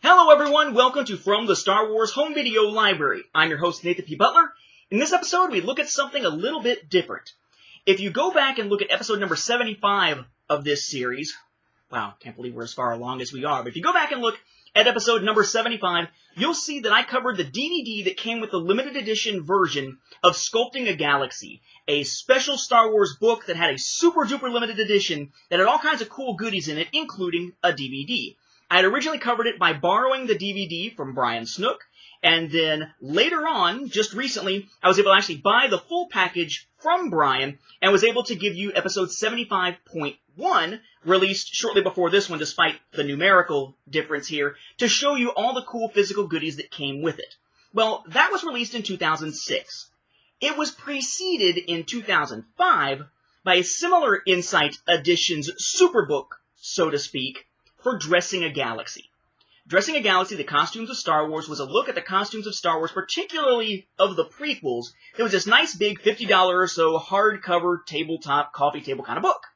Hello everyone, welcome to From the Star Wars Home Video Library. I'm your host Nathan P. Butler. In this episode, we look at something a little bit different. If you go back and look at episode number 75 of this series, wow, can't believe we're as far along as we are, but if you go back and look at episode number 75, you'll see that I covered the DVD that came with the limited edition version of Sculpting a Galaxy, a special Star Wars book that had a super duper limited edition that had all kinds of cool goodies in it, including a DVD. I had originally covered it by borrowing the DVD from Brian Snook, and then later on, just recently, I was able to actually buy the full package from Brian and was able to give you episode 75.1, released shortly before this one, despite the numerical difference here, to show you all the cool physical goodies that came with it. Well, that was released in 2006. It was preceded in 2005 by a similar Insight Editions Superbook, so to speak, for Dressing a Galaxy. Dressing a Galaxy, the Costumes of Star Wars, was a look at the costumes of Star Wars, particularly of the prequels. It was this nice big $50 or so hardcover, tabletop, coffee table kind of book.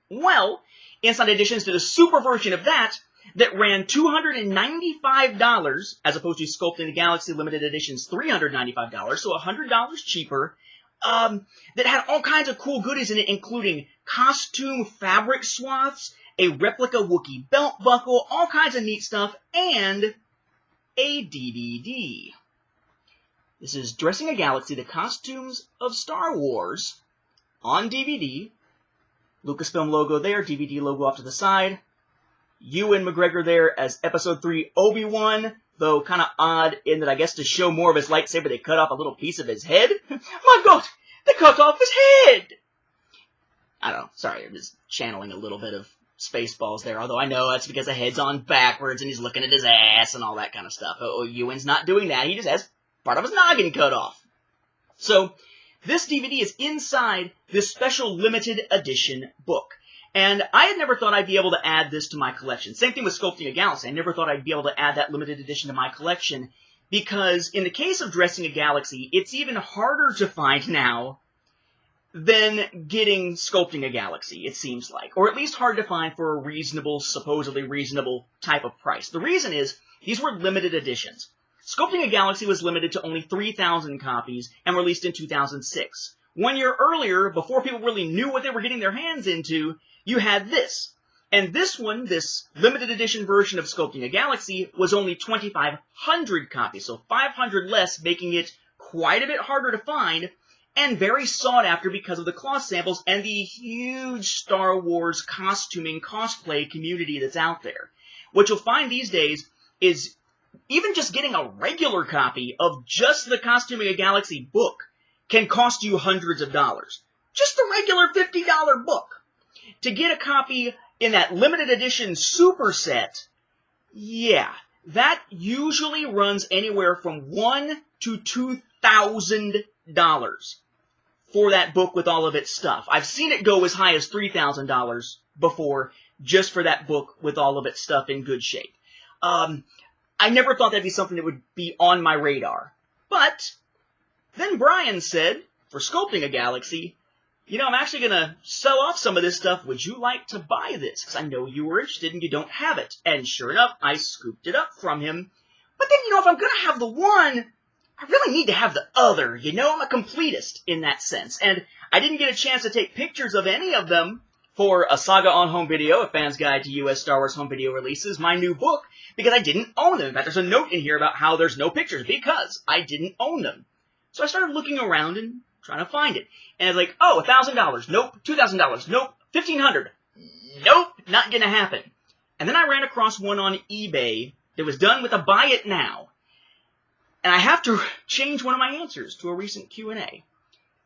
Well, Insight Editions did a super version of that ran $295 as opposed to Sculpting the Galaxy Limited Edition's $395, so $100 cheaper, that had all kinds of cool goodies in it, including costume fabric swaths, a replica Wookiee belt buckle, all kinds of neat stuff, and a DVD. This is Dressing a Galaxy, the Costumes of Star Wars, on DVD. Lucasfilm logo there, DVD logo off to the side. Ewan McGregor there as Episode 3 Obi-Wan, though kind of odd in that I guess to show more of his lightsaber they cut off a little piece of his head. My God, they cut off his head! I don't know, sorry, I'm just channeling a little bit of Spaceballs there, although I know that's because the head's on backwards and he's looking at his ass and all that kind of stuff. Oh, Ewan's not doing that. He just has part of his noggin cut off. So, this DVD is inside this special limited edition book. And I had never thought I'd be able to add this to my collection. Same thing with Sculpting a Galaxy. I never thought I'd be able to add that limited edition to my collection because in the case of Dressing a Galaxy, it's even harder to find now than getting Sculpting a Galaxy, it seems like. Or at least hard to find for a reasonable, supposedly reasonable type of price. The reason is, these were limited editions. Sculpting a Galaxy was limited to only 3,000 copies and released in 2006. 1 year earlier, before people really knew what they were getting their hands into, you had this. And this one, this limited edition version of Sculpting a Galaxy, was only 2,500 copies, so 500 less, making it quite a bit harder to find, and very sought after because of the cloth samples and the huge Star Wars costuming cosplay community that's out there. What you'll find these days is even just getting a regular copy of just the Costuming a Galaxy book can cost you hundreds of dollars. Just the regular $50 book. To get a copy in that limited edition super set, yeah, that usually runs anywhere from $1,000 to $2,000 for that book with all of its stuff. I've seen it go as high as $3,000 before, just for that book with all of its stuff in good shape. I never thought that'd be something that would be on my radar. But then Brian said, for Sculpting a Galaxy, you know, I'm actually going to sell off some of this stuff. Would you like to buy this? Because I know you were interested and you don't have it. And sure enough, I scooped it up from him. But then, you know, if I'm going to have the one, I really need to have the other, you know? I'm a completist in that sense. And I didn't get a chance to take pictures of any of them for A Saga on Home Video, A Fan's Guide to U.S. Star Wars Home Video Releases, my new book, because I didn't own them. In fact, there's a note in here about how there's no pictures, because I didn't own them. So I started looking around and trying to find it. And it's like, oh, $1,000. Nope. $2,000. Nope. $1,500. Nope. Not gonna happen. And then I ran across one on eBay that was done with a buy it now. And I have to change one of my answers to a recent Q&A.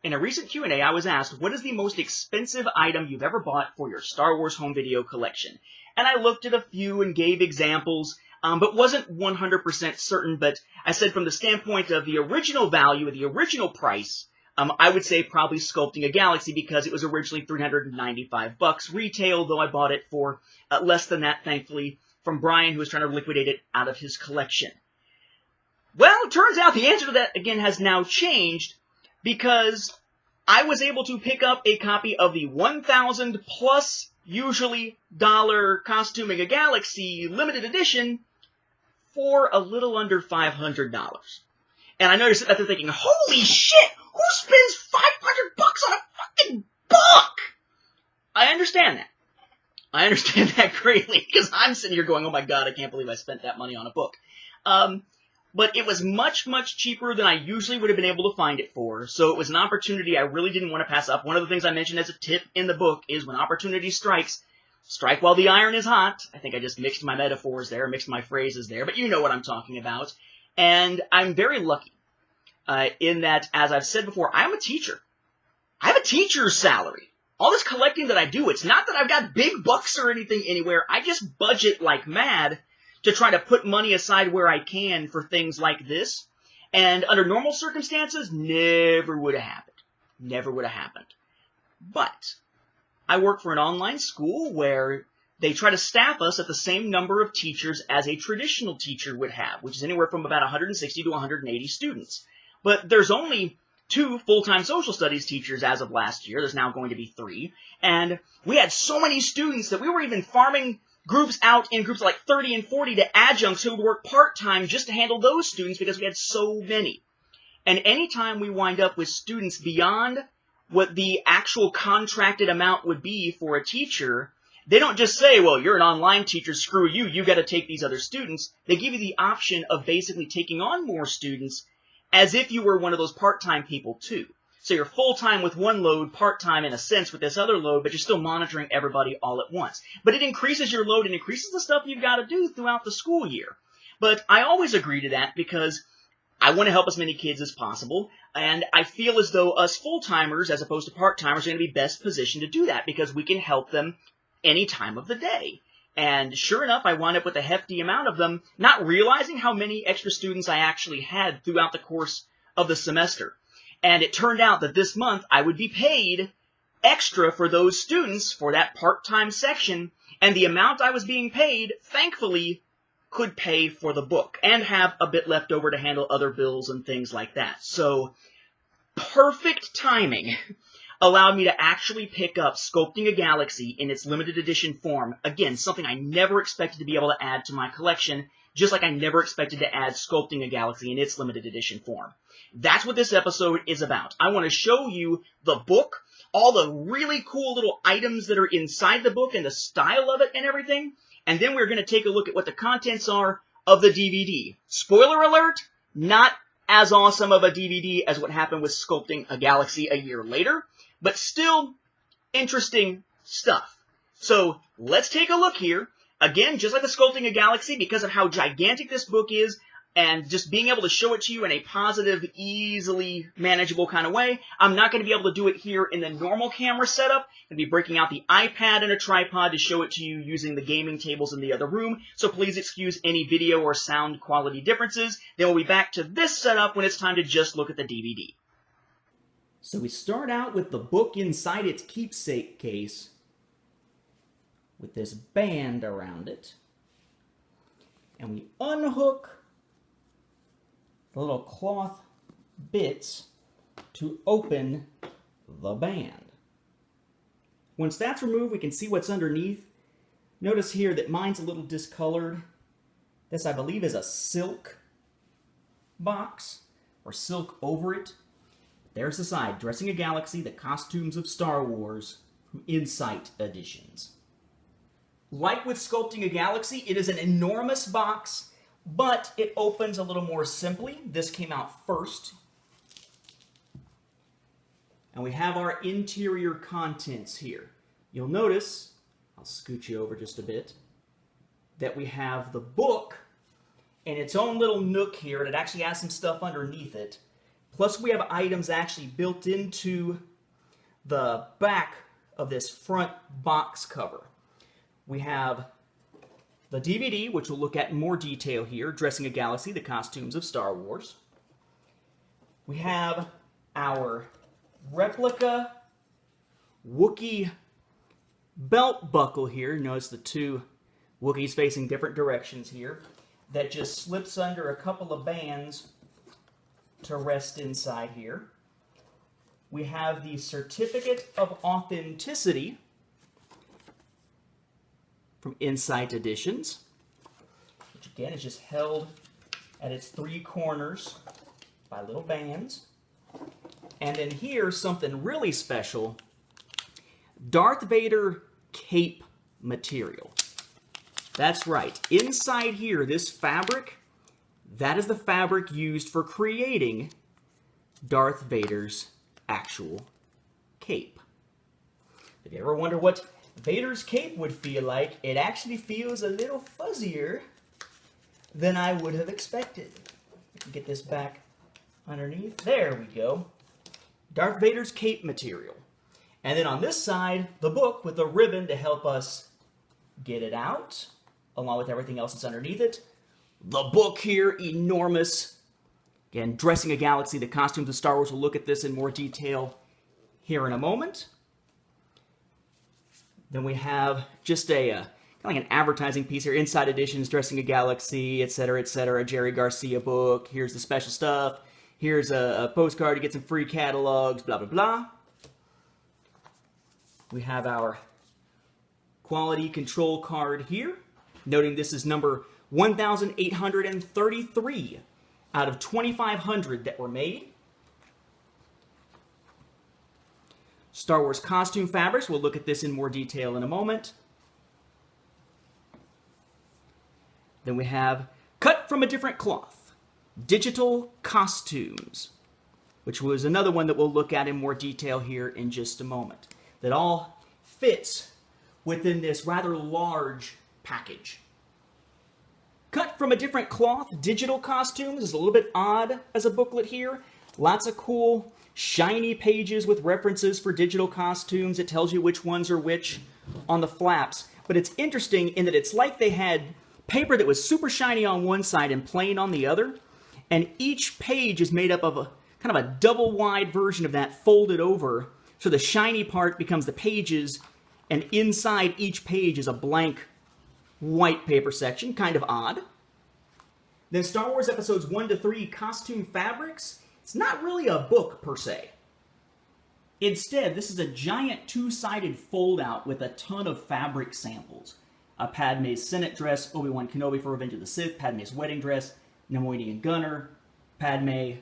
In a recent Q&A, I was asked, what is the most expensive item you've ever bought for your Star Wars home video collection? And I looked at a few and gave examples, but wasn't 100% certain. But I said from the standpoint of the original value, the original price, I would say probably Sculpting a Galaxy because it was originally $395 retail, though I bought it for less than that, thankfully, from Brian, who was trying to liquidate it out of his collection. Well, it turns out the answer to that, again, has now changed because I was able to pick up a copy of the 1,000 plus usually $1 Costuming a Galaxy limited edition for a little under $500. And I know you're sitting there thinking, holy shit, who spends $500 on a fucking book? I understand that. I understand that greatly, because I'm sitting here going, oh my god, I can't believe I spent that money on a book. But it was much, much cheaper than I usually would have been able to find it for, so it was an opportunity I really didn't want to pass up. One of the things I mentioned as a tip in the book is when opportunity strikes, strike while the iron is hot. I think I just mixed my metaphors there, mixed my phrases there, but you know what I'm talking about. And I'm very lucky in that, as I've said before, I'm a teacher. I have a teacher's salary. All this collecting that I do, it's not that I've got big bucks or anything anywhere. I just budget like mad to try to put money aside where I can for things like this. And under normal circumstances, never would have happened. Never would have happened. But I work for an online school where they try to staff us at the same number of teachers as a traditional teacher would have, which is anywhere from about 160 to 180 students. But there's only 2 full-time social studies teachers as of last year. There's now going to be 3. And we had so many students that we were even farming groups out in groups of like 30 and 40 to adjuncts who would work part-time just to handle those students because we had so many. And anytime we wind up with students beyond what the actual contracted amount would be for a teacher, they don't just say, well, you're an online teacher, screw you, you got to take these other students. They give you the option of basically taking on more students as if you were one of those part-time people too. So you're full-time with one load, part-time in a sense with this other load, but you're still monitoring everybody all at once. But it increases your load and increases the stuff you've got to do throughout the school year. But I always agree to that because I want to help as many kids as possible, and I feel as though us full-timers, as opposed to part-timers, are going to be best positioned to do that because we can help them any time of the day. And sure enough, I wound up with a hefty amount of them, not realizing how many extra students I actually had throughout the course of the semester. And it turned out that this month I would be paid extra for those students for that part-time section, and the amount I was being paid, thankfully, could pay for the book and have a bit left over to handle other bills and things like that. So, perfect timing allowed me to actually pick up Sculpting a Galaxy in its limited edition form. Again, something I never expected to be able to add to my collection, just like I never expected to add Sculpting a Galaxy in its limited edition form. That's what this episode is about. I want to show you the book, all the really cool little items that are inside the book and the style of it and everything, and then we're going to take a look at what the contents are of the DVD. Spoiler alert, not as awesome of a DVD as what happened with Sculpting a Galaxy a year later, but still interesting stuff. So let's take a look here. Again, just like the Sculpting a Galaxy, because of how gigantic this book is, and just being able to show it to you in a positive, easily manageable kind of way, I'm not going to be able to do it here in the normal camera setup. I'm going to be breaking out the iPad and a tripod to show it to you using the gaming tables in the other room, so please excuse any video or sound quality differences. Then we'll be back to this setup when it's time to just look at the DVD. So we start out with the book inside its keepsake case, with this band around it, and we unhook the little cloth bits to open the band. Once that's removed, we can see what's underneath. Notice here that mine's a little discolored. This, I believe, is a silk box, or silk over it. There's the side, Dressing a Galaxy, the Costumes of Star Wars, from Insight Editions. Like with Sculpting a Galaxy, it is an enormous box, but it opens a little more simply. This came out first. And we have our interior contents here. You'll notice, I'll scoot you over just a bit, that we have the book in its own little nook here, and it actually has some stuff underneath it. Plus we have items actually built into the back of this front box cover. We have the DVD, which we'll look at in more detail here, Dressing a Galaxy, the Costumes of Star Wars. We have our replica Wookiee belt buckle here. Notice the 2 Wookiees facing different directions here. That just slips under a couple of bands to rest inside here. We have the Certificate of Authenticity from Insight Editions. which again is just held at its three corners by little bands. And then here's something really special, Darth Vader cape material. That's right, inside here, this fabric, that is the fabric used for creating Darth Vader's actual cape. If you ever wonder what Vader's cape would feel like, it actually feels a little fuzzier than I would have expected. Get this back underneath. There we go. Darth Vader's cape material. And then on this side, the book with the ribbon to help us get it out, along with everything else that's underneath it. The book here, enormous. Again, Dressing a Galaxy, the costumes of Star Wars. We'll look at this in more detail here in a moment. Then we have just a kind of like an advertising piece here. Inside Editions, Dressing a Galaxy, etc., etc. A Jerry Garcia book. Here's the special stuff. Here's a postcard to get some free catalogs, blah, blah, blah. We have our quality control card here, noting this is number 1,833 out of 2,500 that were made. Star Wars costume fabrics, we'll look at this in more detail in a moment. Then we have cut from a different cloth, digital costumes, which was another one that we'll look at in more detail here in just a moment. That all fits within this rather large package. Cut from a different cloth, digital costumes is a little bit odd as a booklet here. Lots of cool, shiny pages with references for digital costumes. It tells you which ones are which on the flaps. But it's interesting in that it's like they had paper that was super shiny on one side and plain on the other. And each page is made up of a kind of a double wide version of that folded over. So the shiny part becomes the pages, and inside each page is a blank white paper section, kind of odd. Then Star Wars Episodes 1 to 3 Costume Fabrics. It's not really a book per se. Instead, this is a giant two-sided fold-out with a ton of fabric samples. Padme's Senate dress, Obi-Wan Kenobi for Revenge of the Sith, Padme's wedding dress, Nemoidian Gunner, Padme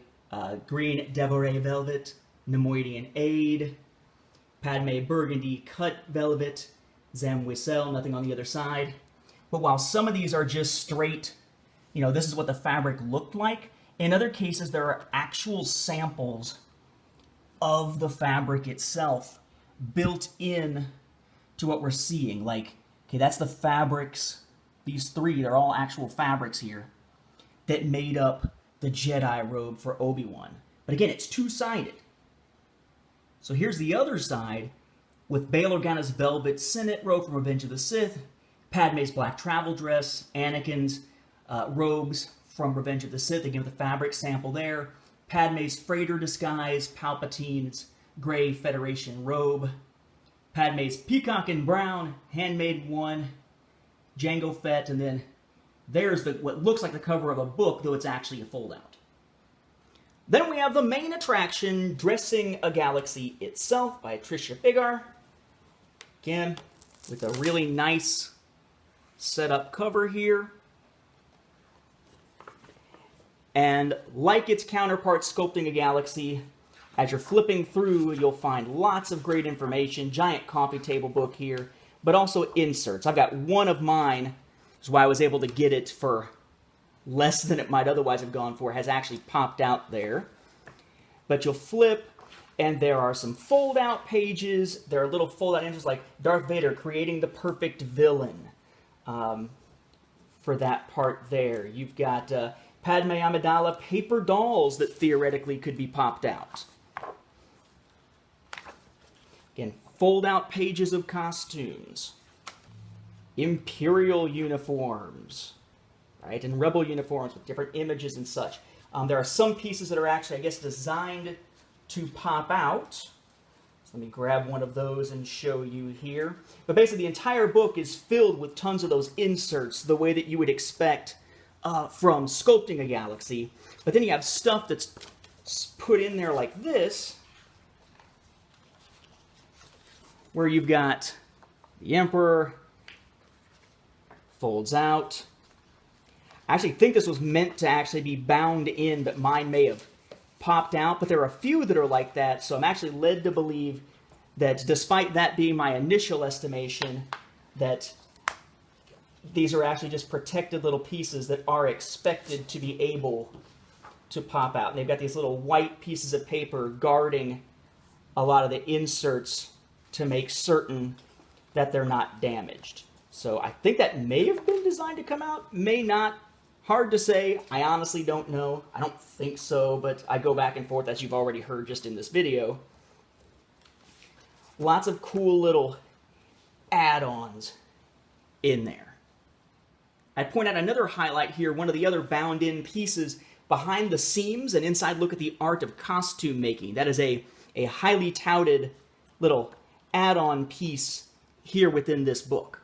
green Devoré velvet, Nemoidian Aide, Padme burgundy cut velvet, Zam Wissel, nothing on the other side. But while some of these are just straight, you know, this is what the fabric looked like, in other cases there are actual samples of the fabric itself built in to what we're seeing. Like, okay, that's the fabrics, these three, they're all actual fabrics here that made up the Jedi robe for Obi-Wan. But again, it's two-sided. So here's the other side with Bail Organa's velvet Senate robe from Revenge of the Sith, Padme's black travel dress, Anakin's robes from Revenge of the Sith, again with the fabric sample there, Padme's freighter disguise, Palpatine's gray Federation robe, Padme's peacock and brown handmade one, Jango Fett, and then there's what looks like the cover of a book, though it's actually a fold-out. Then we have the main attraction, Dressing a Galaxy itself by Tricia Bigar. Again, with a really nice setup cover here. And like its counterpart, Sculpting a Galaxy, as you're flipping through, you'll find lots of great information. Giant coffee table book here, but also inserts. I've got one of mine, which is why I was able to get it for less than it might otherwise have gone for, has actually popped out there. But you'll flip, and there are some fold-out pages. There are little fold-out inserts like Darth Vader creating the perfect villain for that part there. You've got Padme Amidala paper dolls that theoretically could be popped out. Again, fold-out pages of costumes. Imperial uniforms, right? And Rebel uniforms with different images and such. There are some pieces that are actually, I guess, designed to pop out. So let me grab one of those and show you here. But basically, the entire book is filled with tons of those inserts, the way that you would expect from Sculpting a Galaxy. But then you have stuff that's put in there like this, where you've got the Emperor, folds out. I actually think this was meant to actually be bound in, but mine may have popped out. But there are a few that are like that, so I'm actually led to believe that despite that being my initial estimation, that these are actually just protected little pieces that are expected to be able to pop out. And they've got these little white pieces of paper guarding a lot of the inserts to make certain that they're not damaged. So I think that may have been designed to come out, may not. Hard to say. I honestly don't know. I don't think so, but I go back and forth, as you've already heard just in this video. Lots of cool little add-ons in there. I'd point out another highlight here, one of the other bound-in pieces behind the seams, an inside look at the art of costume making. That is a highly touted little add-on piece here within this book.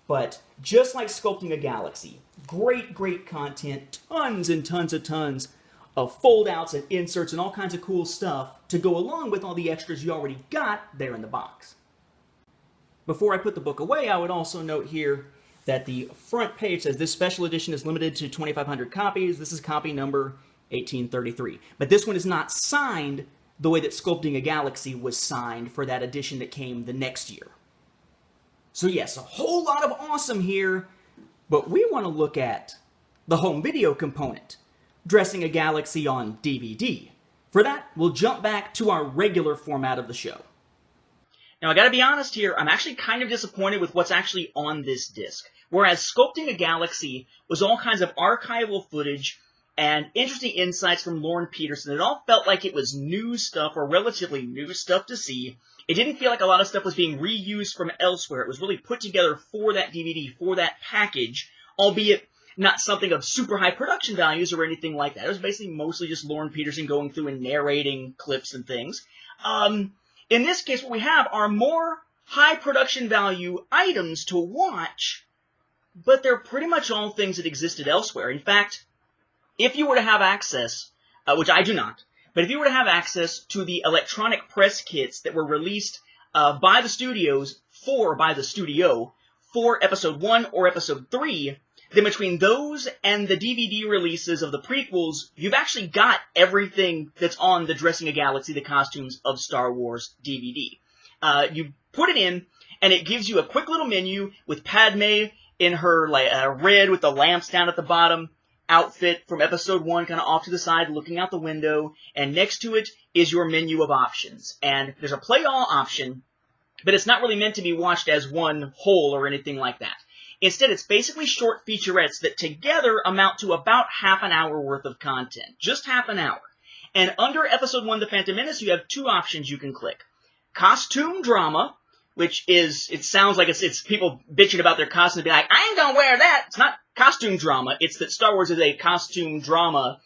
But just like Sculpting a Galaxy, great content, tons and tons of fold-outs and inserts and all kinds of cool stuff to go along with all the extras you already got there in the box. Before I put the book away, I would also note here that the front page says this special edition is limited to 2,500 copies. This is copy number 1833. But this one is not signed the way that Sculpting a Galaxy was signed for that edition that came the next year. So yes, a whole lot of awesome here, but we want to look at the home video component, Dressing a Galaxy on DVD. For that, we'll jump back to our regular format of the show. Now, I gotta be honest here, I'm actually kind of disappointed with what's actually on this disc. Whereas Sculpting a Galaxy was all kinds of archival footage and interesting insights from Lauren Peterson. It all felt like it was new stuff, or relatively new stuff to see. It didn't feel like a lot of stuff was being reused from elsewhere. It was really put together for that DVD, for that package, albeit not something of super high production values or anything like that. It was basically mostly just Lauren Peterson going through and narrating clips and things. In this case, what we have are more high production value items to watch, but they're pretty much all things that existed elsewhere. In fact, if you were to have access, which I do not, but if you were to have access to the electronic press kits that were released by the studio for Episode 1 or Episode 3, then between those and the DVD releases of the prequels, you've actually got everything that's on the Dressing a Galaxy, the Costumes of Star Wars DVD. You put it in, and it gives you a quick little menu with Padme in her red with the lamps down at the bottom outfit from Episode 1 kind of off to the side looking out the window, and next to it is your menu of options. And there's a play all option, but it's not really meant to be watched as one whole or anything like that. Instead, it's basically short featurettes that together amount to about half an hour worth of content. Just half an hour. And under Episode 1, The Phantom Menace, you have two options you can click. Costume Drama, which is, it sounds like it's people bitching about their costumes and be like, I ain't gonna wear that. It's not costume drama. It's that Star Wars is a costume drama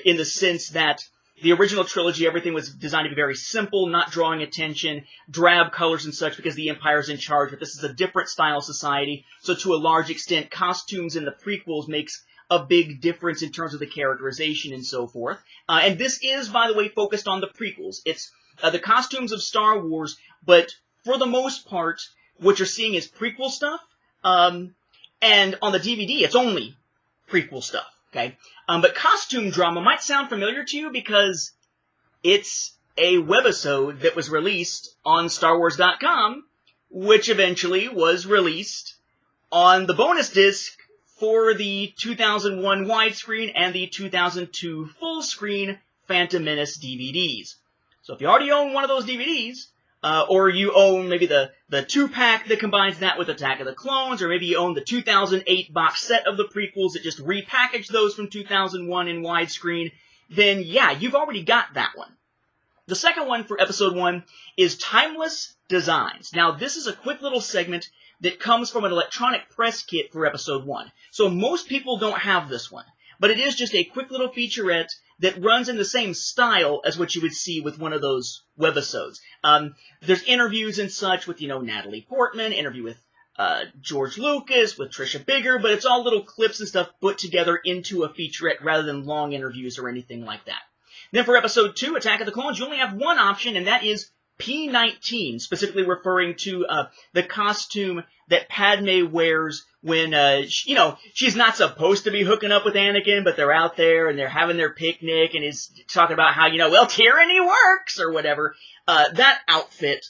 in the sense that the original trilogy, everything was designed to be very simple, not drawing attention, drab colors and such because the Empire's in charge, but this is a different style society. So to a large extent, costumes in the prequels makes a big difference in terms of the characterization and so forth. And this is, by the way, focused on the prequels. It's the costumes of Star Wars, but for the most part, what you're seeing is prequel stuff. And on the DVD, it's only prequel stuff. Okay, but Costume Drama might sound familiar to you because it's a webisode that was released on StarWars.com, which eventually was released on the bonus disc for the 2001 widescreen and the 2002 full screen Phantom Menace DVDs. So if you already own one of those DVDs, or you own maybe the 2-pack that combines that with Attack of the Clones, or maybe you own the 2008 box set of the prequels that just repackaged those from 2001 in widescreen, then yeah, you've already got that one. The second one for Episode 1 is Timeless Designs. Now, this is a quick little segment that comes from an electronic press kit for Episode 1. So most people don't have this one, but it is just a quick little featurette that runs in the same style as what you would see with one of those webisodes. There's interviews and such with, Natalie Portman, interview with George Lucas, with Trisha Bigger, but it's all little clips and stuff put together into a featurette rather than long interviews or anything like that. Then for Episode 2, Attack of the Clones, you only have one option, and that is P19, specifically referring to the costume that Padme wears when, she's not supposed to be hooking up with Anakin, but they're out there and they're having their picnic and is talking about how, well, tyranny works or whatever. That outfit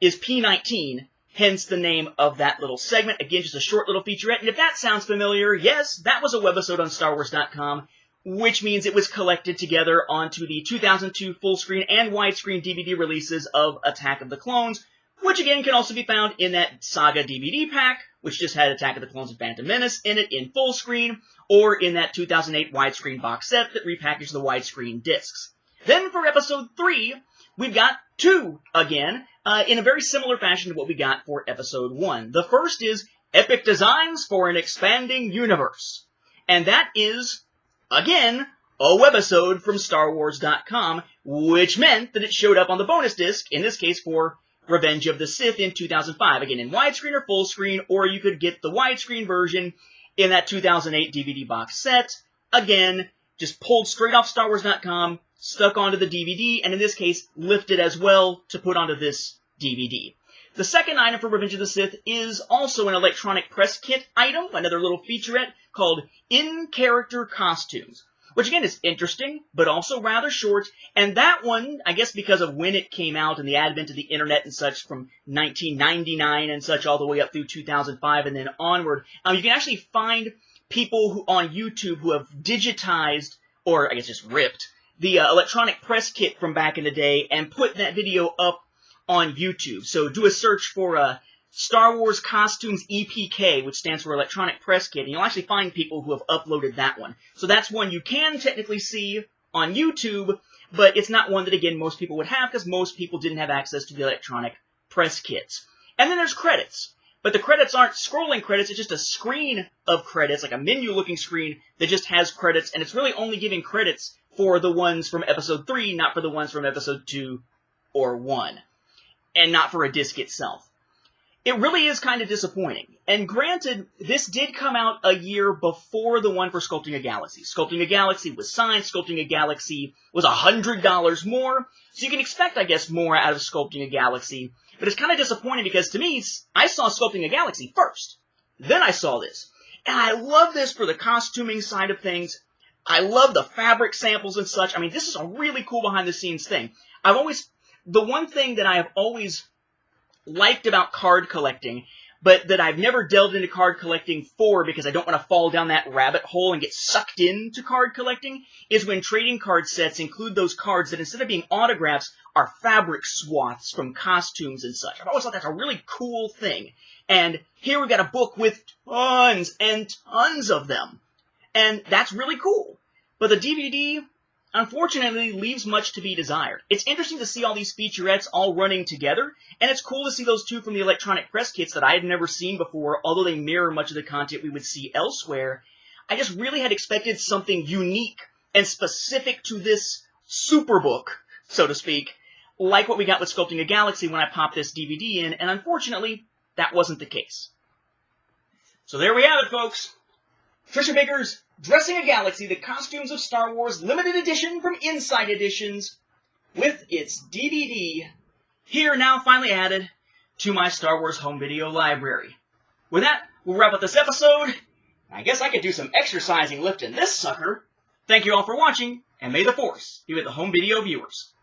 is P19, hence the name of that little segment. Again, just a short little featurette. And if that sounds familiar, yes, that was a webisode on StarWars.com, which means it was collected together onto the 2002 full-screen and widescreen DVD releases of Attack of the Clones, which again can also be found in that Saga DVD pack, which just had Attack of the Clones and Phantom Menace in it in full screen, or in that 2008 widescreen box set that repackaged the widescreen discs. Then for Episode 3, we've got 2 again, in a very similar fashion to what we got for Episode 1. The first is Epic Designs for an Expanding Universe. And that is, again, a webisode from StarWars.com, which meant that it showed up on the bonus disc, in this case for Revenge of the Sith in 2005. Again, in widescreen or full screen, or you could get the widescreen version in that 2008 DVD box set. Again, just pulled straight off StarWars.com, stuck onto the DVD, and in this case, lifted as well to put onto this DVD. The second item for Revenge of the Sith is also an electronic press kit item, another little featurette called In-Character Costumes, which again is interesting, but also rather short, and that one, I guess because of when it came out and the advent of the internet and such from 1999 and such all the way up through 2005 and then onward, you can actually find people who on YouTube who have digitized, or I guess just ripped, the electronic press kit from back in the day and put that video up on YouTube. So do a search for Star Wars Costumes EPK, which stands for Electronic Press Kit, and you'll actually find people who have uploaded that one. So that's one you can technically see on YouTube, but it's not one that, again, most people would have, because most people didn't have access to the electronic press kits. And then there's credits. But the credits aren't scrolling credits, it's just a screen of credits, like a menu-looking screen that just has credits, and it's really only giving credits for the ones from Episode 3, not for the ones from Episode 2 or 1, and not for a disc itself. It really is kind of disappointing. And granted, this did come out a year before the one for Sculpting a Galaxy. Sculpting a Galaxy was signed. Sculpting a Galaxy was $100 more. So you can expect, I guess, more out of Sculpting a Galaxy. But it's kind of disappointing because, to me, I saw Sculpting a Galaxy first. Then I saw this. And I love this for the costuming side of things. I love the fabric samples and such. I mean, this is a really cool behind-the-scenes thing. The one thing that I have always liked about card collecting, but that I've never delved into card collecting for because I don't want to fall down that rabbit hole and get sucked into card collecting, is when trading card sets include those cards that instead of being autographs are fabric swaths from costumes and such. I've always thought that's a really cool thing. And here we've got a book with tons and tons of them. And that's really cool. But the DVD, unfortunately, leaves much to be desired. It's interesting to see all these featurettes all running together, and it's cool to see those 2 from the electronic press kits that I had never seen before, although they mirror much of the content we would see elsewhere. I just really had expected something unique and specific to this superbook, so to speak, like what we got with Sculpting a Galaxy when I popped this DVD in, and unfortunately, that wasn't the case. So there we have it, folks. Tricia Baker's Dressing a Galaxy, the Costumes of Star Wars limited edition from Inside Editions, with its DVD, here now finally added to my Star Wars home video library. With that, we'll wrap up this episode. I guess I could do some exercising lifting this sucker. Thank you all for watching, and may the Force be with the home video viewers.